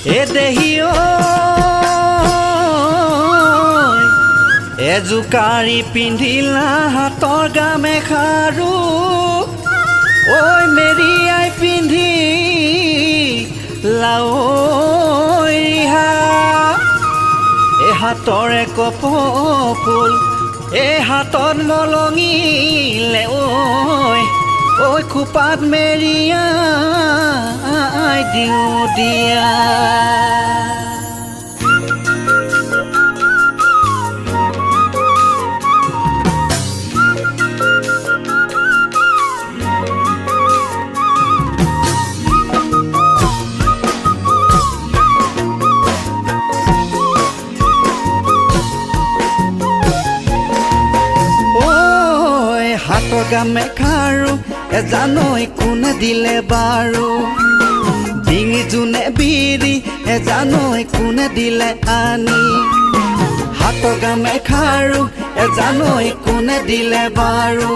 এ দেহিও এজোকাৰি পিন্ধিলা হাতৰ গামেখাৰু ঐ মেৰিয়াই পিন্ধি লাও ৰিহা এ হাতৰে কপৌফুল এ হাতত মলঙিলে ঐ খোপাত মেৰিয়াই দিওঁ দিয়া হাতৰ গামেখাৰু এজানৈ কোনে দিলে বাৰু ডিঙি জোনে বিৰি এজানৈ কোনে দিলে আনি হাতৰ গামেখাৰু এজানৈ কোনে দিলে বাৰু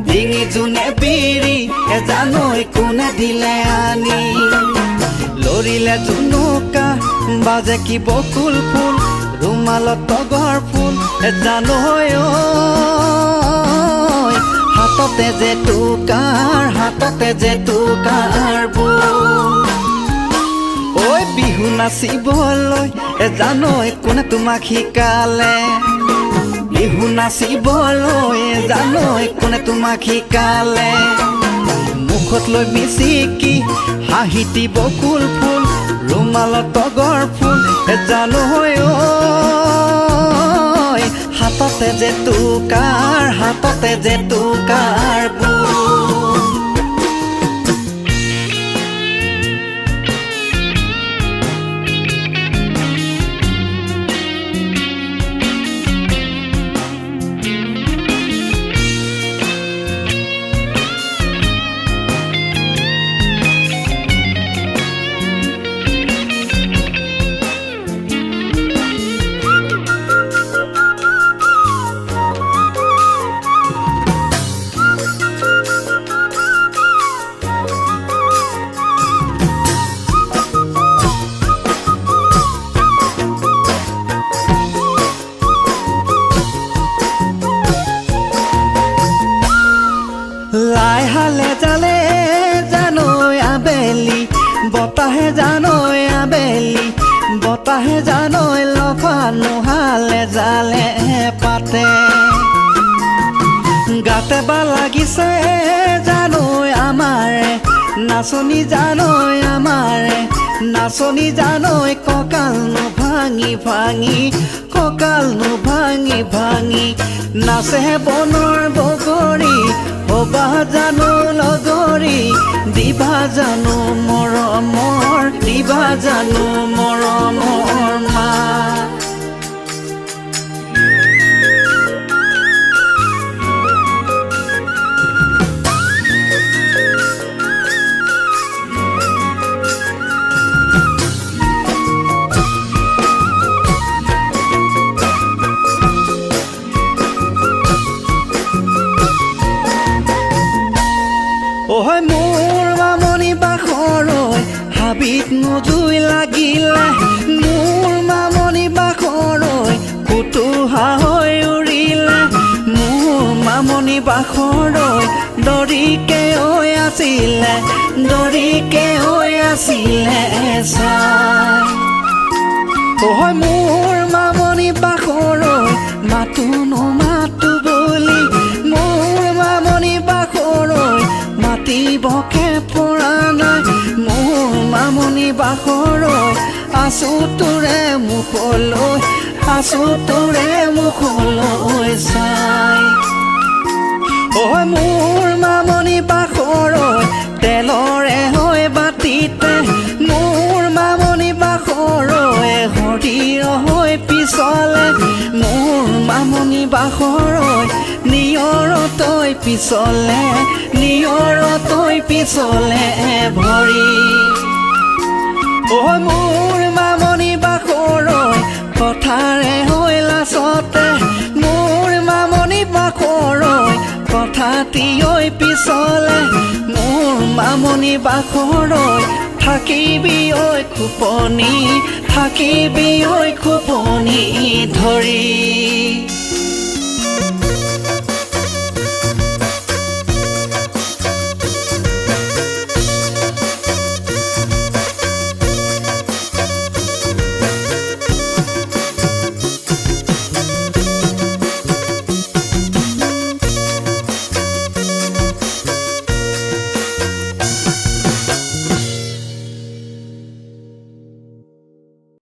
ডিঙি জোনে বিৰি এজানৈ কোনে দিলে আনি লৰিলে জুনুকা বাজে কি বকুল ফুল ৰুমালত তগৰ ফুল এজানৈ হাততে যে টুকাৰ বুল ঐ বিহু নাচিবলৈ এজানৈ কোনে তোমাক শিকালে বিহু নাচিবলৈ এজানৈ কোনে তোমাক শিকালে মুখত লৈ মিচিকি হাঁহিতি বকুল ফুল ৰুমালত তগৰ ফুল এজানৈ হাততে যে টুকাৰ বুল লাই হালে জালে জানৈ আবেলি বতাহে জানৈ আবেলি বতাহে জানৈ লফা নোহালে জালে পাতে গাতে বা লাগিছে জানৈ আমাৰে নাচনি জানৈ আমাৰে নাচনি জানৈ কঁকাল ভাঙি ভাঙি নাচে বনৰ বগৰী হবা জানো লগৰী দিবা জানো মৰমৰ মা ঐ মোৰ মামনি বাখৰৈ হাবিত নজুই লাগিলে মোৰ মামনি বাখৰৈ কুতুহা হৈ উৰিলে মোৰ মামনি বাখৰৈ দৰিকে ঐ আছিলে চাই ঐ মোৰ মামনি বাখৰৈ মাতো নমাতো বুলি মোৰ মামনি বাখৰৈ মাতিবকে পৰা নাই মোৰ মামনি বাখৰৈ আছো তোৰে মুখলৈ চাই ঐ মোৰ মামনি বাখৰৈ তেলৰে হৈ বাতিতে মোৰ মামনি বাখৰৈ হৰিৰ হৈ পিছলে মোৰ মামনি বাখৰৈ নিয়ৰতৈ পিছলে ভৰি ঐ মোৰ মামনি বাখৰৈ কথাৰে হৈ লাচতে মোৰ মামনি বাখৰৈ কথাটি ঐ পিছলে মোৰ মামনি বাখৰৈ থাকিবি ঐ ঐ খুপনি থাকিবি ঐ খুপনি ধৰি